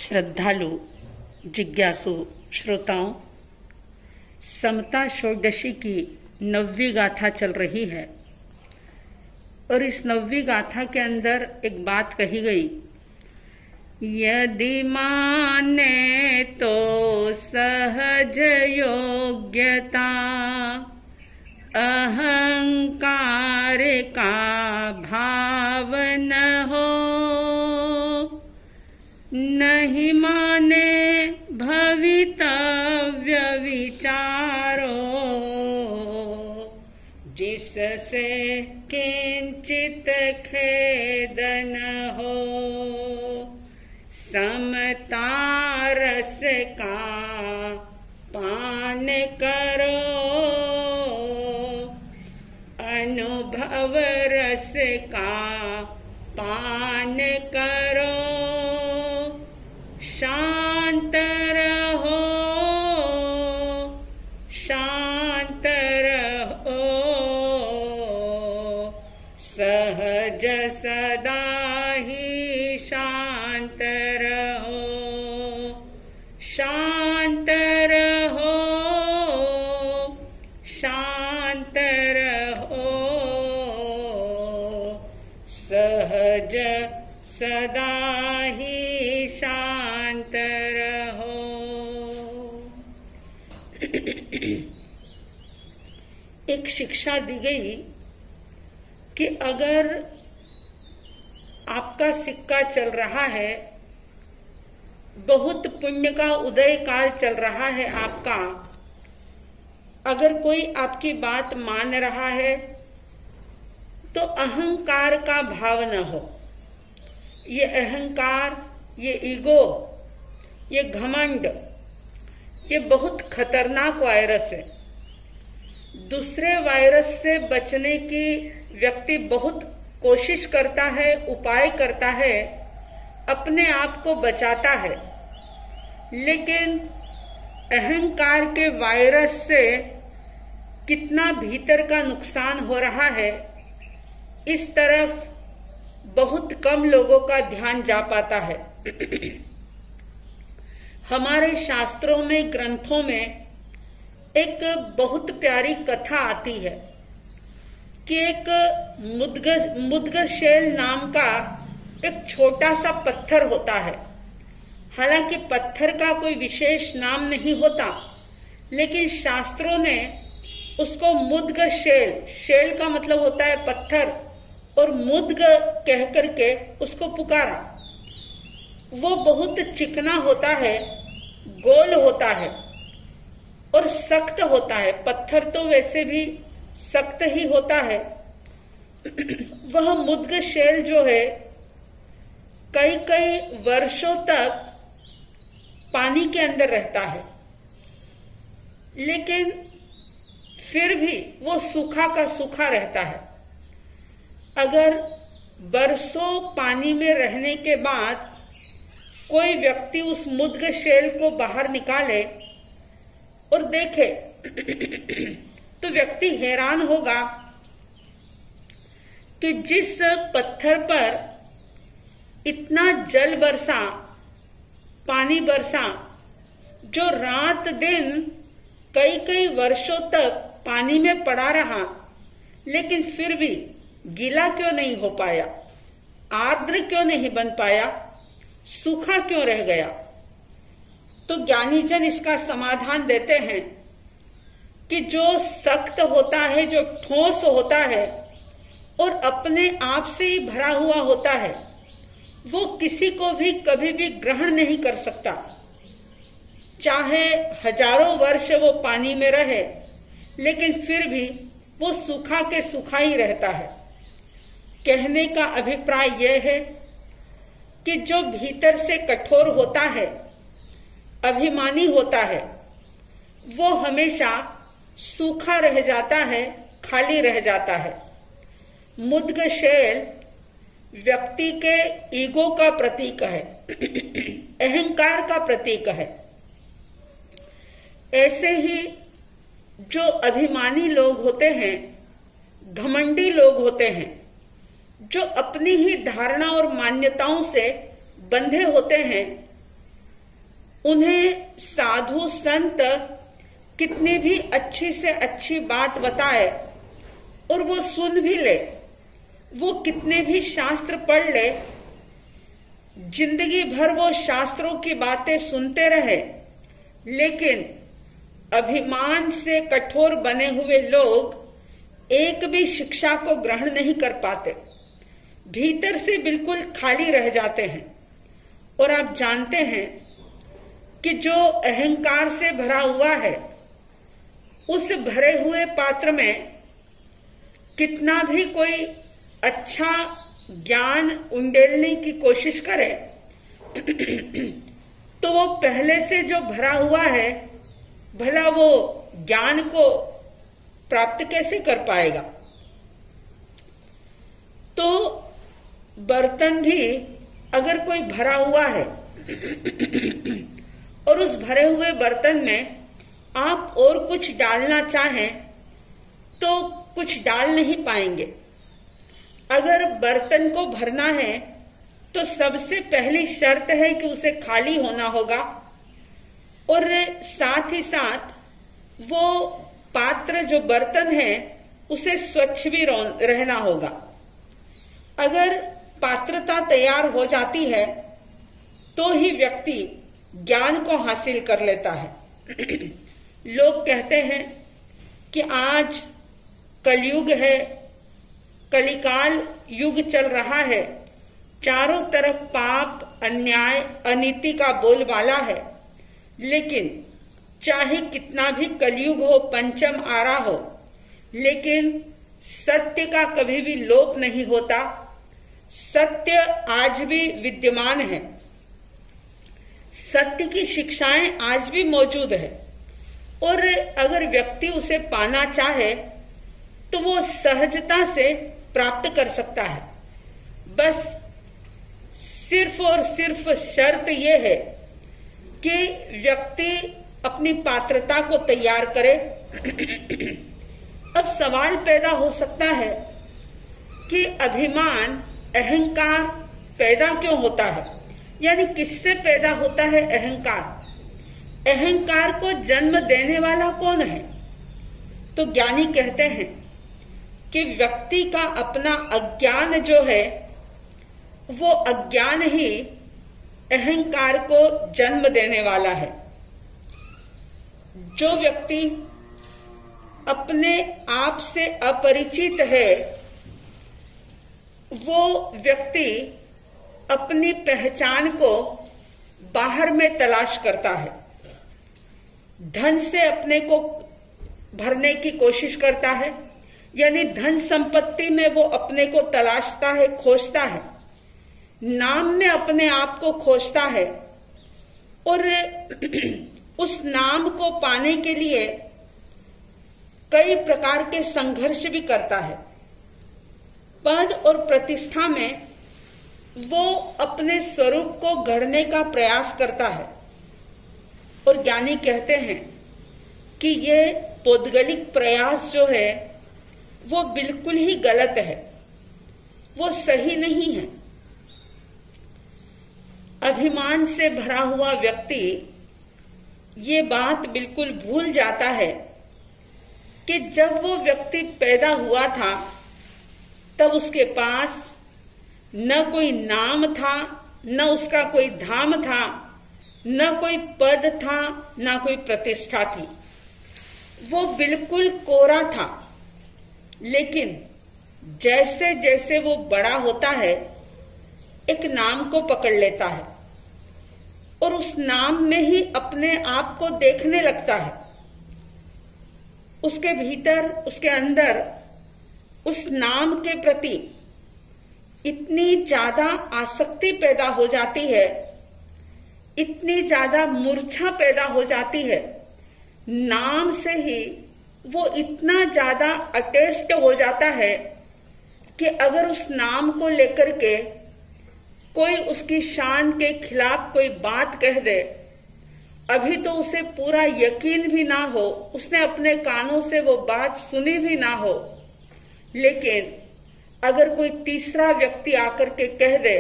श्रद्धालु जिज्ञासु श्रोताओं, समता षोडशी की 9वीं गाथा चल रही है और इस 9वीं गाथा के अंदर एक बात कही गई, यदि माने तो सहज योग्यता अहंकार का भाव न हो, नहीं माने भवितव्य विचारो, जिससे किंचित खेद न हो, समता रस का पान करो, अनुभव रस का पान करो, शांत रहो, शांत रहो, सहज सदा ही शांत रहो, शांत रहो, शांत रहो, सहज सदा ही शांत रहो। एक शिक्षा दी गई कि अगर आपका सिक्का चल रहा है, बहुत पुण्य का उदय काल चल रहा है आपका, अगर कोई आपकी बात मान रहा है तो अहंकार का भाव न हो। ये अहंकार, ये ईगो, ये घमंड, ये बहुत खतरनाक वायरस है। दूसरे वायरस से बचने की व्यक्ति बहुत कोशिश करता है, उपाय करता है, अपने आप को बचाता है, लेकिन अहंकार के वायरस से कितना भीतर का नुकसान हो रहा है, इस तरफ बहुत कम लोगों का ध्यान जा पाता है। हमारे शास्त्रों में, ग्रंथों में एक बहुत प्यारी कथा आती है कि एक मुद्गशेल नाम का एक छोटा सा पत्थर होता है। हालांकि पत्थर का कोई विशेष नाम नहीं होता, लेकिन शास्त्रों ने उसको मुद्गशेल, शेल का मतलब होता है पत्थर, और मुद्ग कह करके उसको पुकारा। वो बहुत चिकना होता है, गोल होता है और सख्त होता है। पत्थर तो वैसे भी सख्त ही होता है। वह मुद्गशेल जो है कई कई वर्षों तक पानी के अंदर रहता है, लेकिन फिर भी वो सूखा का सूखा रहता है। अगर बरसों पानी में रहने के बाद कोई व्यक्ति उस मुद्गशेल को बाहर निकाले और देखे तो व्यक्ति हैरान होगा कि जिस पत्थर पर इतना जल बरसा, पानी बरसा, जो रात दिन कई कई वर्षों तक पानी में पड़ा रहा, लेकिन फिर भी गीला क्यों नहीं हो पाया, आर्द्र क्यों नहीं बन पाया, सूखा क्यों रह गया? तो ज्ञानीजन इसका समाधान देते हैं कि जो सख्त होता है, जो ठोस होता है और अपने आप से ही भरा हुआ होता है, वो किसी को भी कभी भी ग्रहण नहीं कर सकता। चाहे हजारों वर्ष वो पानी में रहे, लेकिन फिर भी वो सूखा के सूखा ही रहता है। कहने का अभिप्राय यह है कि जो भीतर से कठोर होता है, अभिमानी होता है, वो हमेशा सूखा रह जाता है, खाली रह जाता है। मुद्गशेल व्यक्ति के ईगो का प्रतीक है, अहंकार का प्रतीक है। ऐसे ही जो अभिमानी लोग होते हैं, घमंडी लोग होते हैं, जो अपनी ही धारणा और मान्यताओं से बंधे होते हैं, उन्हें साधु संत कितनी भी अच्छी से अच्छी बात बताए और वो सुन भी ले, वो कितने भी शास्त्र पढ़ ले, जिंदगी भर वो शास्त्रों की बातें सुनते रहे, लेकिन अभिमान से कठोर बने हुए लोग एक भी शिक्षा को ग्रहण नहीं कर पाते, भीतर से बिल्कुल खाली रह जाते हैं। और आप जानते हैं कि जो अहंकार से भरा हुआ है, उस भरे हुए पात्र में कितना भी कोई अच्छा ज्ञान उंडेलने की कोशिश करे तो वो पहले से जो भरा हुआ है, भला वो ज्ञान को प्राप्त कैसे कर पाएगा। तो बर्तन भी अगर कोई भरा हुआ है और उस भरे हुए बर्तन में आप और कुछ डालना चाहें तो कुछ डाल नहीं पाएंगे। अगर बर्तन को भरना है तो सबसे पहली शर्त है कि उसे खाली होना होगा और साथ ही साथ वो पात्र जो बर्तन है उसे स्वच्छ भी रहना होगा। अगर पात्रता तैयार हो जाती है तो ही व्यक्ति ज्ञान को हासिल कर लेता है। लोग कहते हैं कि आज कलयुग है, कलिकाल युग चल रहा है, चारों तरफ पाप, अन्याय, अनीति का बोलबाला है, लेकिन चाहे कितना भी कलयुग हो, पंचम आरा हो, लेकिन सत्य का कभी भी लोप नहीं होता। सत्य आज भी विद्यमान है, सत्य की शिक्षाएं आज भी मौजूद है और अगर व्यक्ति उसे पाना चाहे तो वो सहजता से प्राप्त कर सकता है। बस सिर्फ और सिर्फ शर्त ये है कि व्यक्ति अपनी पात्रता को तैयार करे। अब सवाल पैदा हो सकता है कि अभिमान, अहंकार पैदा क्यों होता है, यानी किससे पैदा होता है अहंकार? अहंकार को जन्म देने वाला कौन है? तो ज्ञानी कहते हैं कि व्यक्ति का अपना अज्ञान जो है, वो अज्ञान ही अहंकार को जन्म देने वाला है। जो व्यक्ति अपने आप से अपरिचित है, वो व्यक्ति अपनी पहचान को बाहर में तलाश करता है, धन से अपने को भरने की कोशिश करता है, यानी धन संपत्ति में वो अपने को तलाशता है, खोजता है, नाम में अपने आप को खोजता है और उस नाम को पाने के लिए कई प्रकार के संघर्ष भी करता है। पद और प्रतिष्ठा में वो अपने स्वरूप को गढ़ने का प्रयास करता है और ज्ञानी कहते हैं कि ये पौद्गलिक प्रयास जो है वो बिल्कुल ही गलत है, वो सही नहीं है। अभिमान से भरा हुआ व्यक्ति ये बात बिल्कुल भूल जाता है कि जब वो व्यक्ति पैदा हुआ था तब उसके पास न कोई नाम था, न उसका कोई धाम था, न कोई पद था, न कोई प्रतिष्ठा थी। वो बिल्कुल कोरा था। लेकिन जैसे जैसे वो बड़ा होता है, एक नाम को पकड़ लेता है और उस नाम में ही अपने आप को देखने लगता है। उसके भीतर, उसके अंदर उस नाम के प्रति इतनी ज्यादा आसक्ति पैदा हो जाती है, इतनी ज्यादा मूर्छा पैदा हो जाती है, नाम से ही वो इतना ज्यादा अटैच्ड हो जाता है कि अगर उस नाम को लेकर के कोई उसकी शान के खिलाफ कोई बात कह दे, अभी तो उसे पूरा यकीन भी ना हो, उसने अपने कानों से वो बात सुनी भी ना हो, लेकिन अगर कोई तीसरा व्यक्ति आकर के कह दे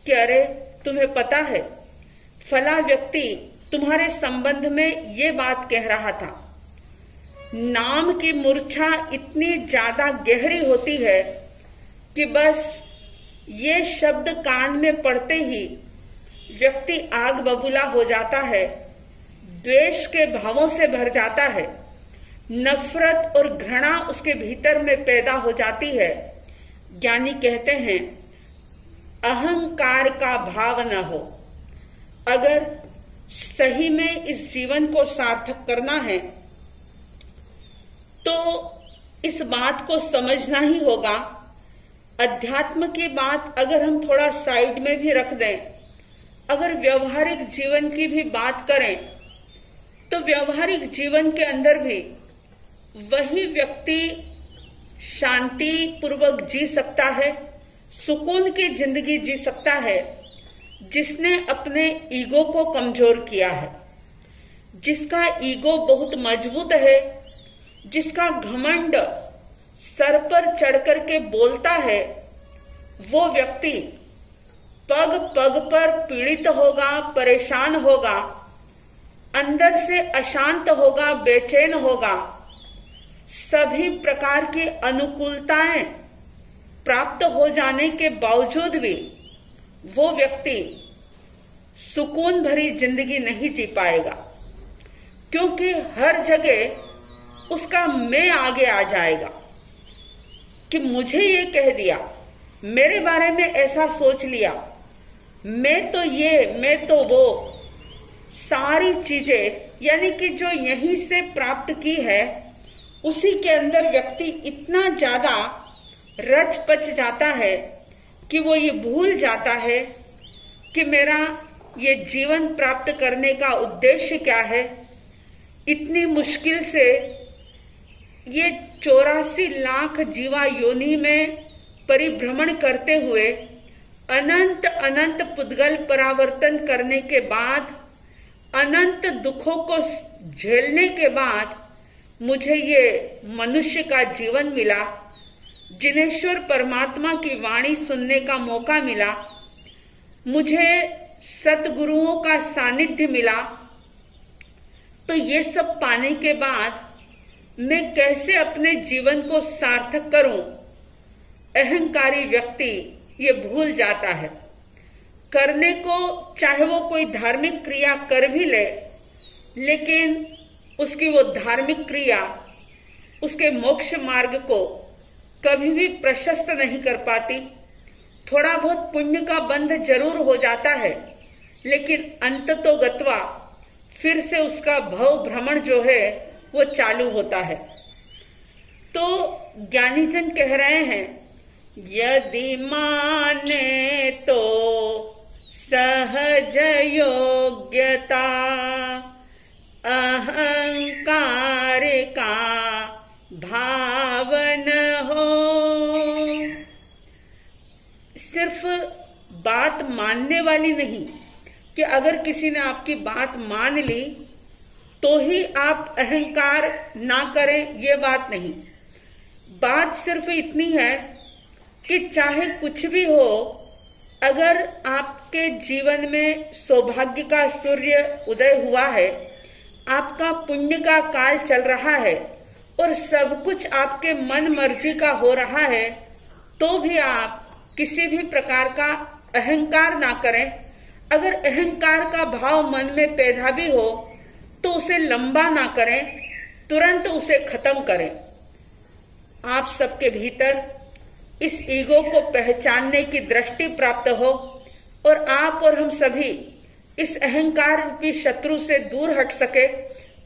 कि अरे तुम्हें पता है फला व्यक्ति तुम्हारे संबंध में ये बात कह रहा था। नाम की मूर्छा इतनी ज्यादा गहरी होती है कि बस ये शब्द कान में पड़ते ही व्यक्ति आग बबूला हो जाता है, द्वेष के भावों से भर जाता है, नफरत और घृणा उसके भीतर में पैदा हो जाती है। ज्ञानी कहते हैं अहंकार का भाव न हो। अगर सही में इस जीवन को सार्थक करना है तो इस बात को समझना ही होगा। अध्यात्म की बात अगर हम थोड़ा साइड में भी रख दें, अगर व्यवहारिक जीवन की भी बात करें तो व्यवहारिक जीवन के अंदर भी वही व्यक्ति शांति पूर्वक जी सकता है, सुकून की जिंदगी जी सकता है जिसने अपने ईगो को कमजोर किया है, जिसका ईगो बहुत मजबूत है, जिसका घमंड सर पर चढ़ करके बोलता है। वो व्यक्ति पग पग पर पीड़ित होगा, परेशान होगा, अंदर से अशांत होगा, बेचैन होगा। सभी प्रकार की अनुकूलताएं प्राप्त हो जाने के बावजूद भी वो व्यक्ति सुकून भरी जिंदगी नहीं जी पाएगा, क्योंकि हर जगह उसका मैं आगे आ जाएगा कि मुझे ये कह दिया, मेरे बारे में ऐसा सोच लिया, मैं तो ये, मैं तो वो, सारी चीजें यानी कि जो यहीं से प्राप्त की है उसी के अंदर व्यक्ति इतना ज्यादा रच पच जाता है कि वो ये भूल जाता है कि मेरा ये जीवन प्राप्त करने का उद्देश्य क्या है। इतनी मुश्किल से ये 84 लाख जीवा योनि में परिभ्रमण करते हुए अनंत अनंत पुद्गल परावर्तन करने के बाद, अनंत दुखों को झेलने के बाद मुझे ये मनुष्य का जीवन मिला, जिनेश्वर परमात्मा की वाणी सुनने का मौका मिला, मुझे सतगुरुओं का सानिध्य मिला। तो ये सब पाने के बाद मैं कैसे अपने जीवन को सार्थक करूं? अहंकारी व्यक्ति ये भूल जाता है। करने को चाहे वो कोई धार्मिक क्रिया कर भी ले, लेकिन उसकी वो धार्मिक क्रिया उसके मोक्ष मार्ग को कभी भी प्रशस्त नहीं कर पाती। थोड़ा बहुत पुण्य का बंध जरूर हो जाता है, लेकिन अंततो गत्वा फिर से उसका भव भ्रमण जो है वो चालू होता है। तो ज्ञानीजन कह रहे हैं यदि माने तो सहज योग्यता अहंकार का भावन हो। सिर्फ बात मानने वाली नहीं कि अगर किसी ने आपकी बात मान ली तो ही आप अहंकार ना करें, ये बात नहीं। बात सिर्फ इतनी है कि चाहे कुछ भी हो, अगर आपके जीवन में सौभाग्य का सूर्य उदय हुआ है, आपका पुण्य का काल चल रहा है और सब कुछ आपके मन मर्जी का हो रहा है, तो भी आप किसी भी प्रकार का अहंकार ना करें। अगर अहंकार का भाव मन में पैदा भी हो तो उसे लंबा ना करें, तुरंत उसे खत्म करें। आप सबके भीतर इस ईगो को पहचानने की दृष्टि प्राप्त हो और आप और हम सभी इस अहंकार रूपी शत्रु से दूर हट सके,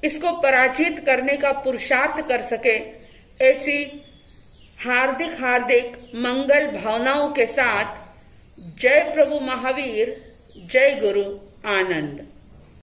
इसको पराजित करने का पुरुषार्थ कर सके। ऐसी हार्दिक हार्दिक मंगल भावनाओं के साथ जय प्रभु महावीर, जय गुरु आनंद।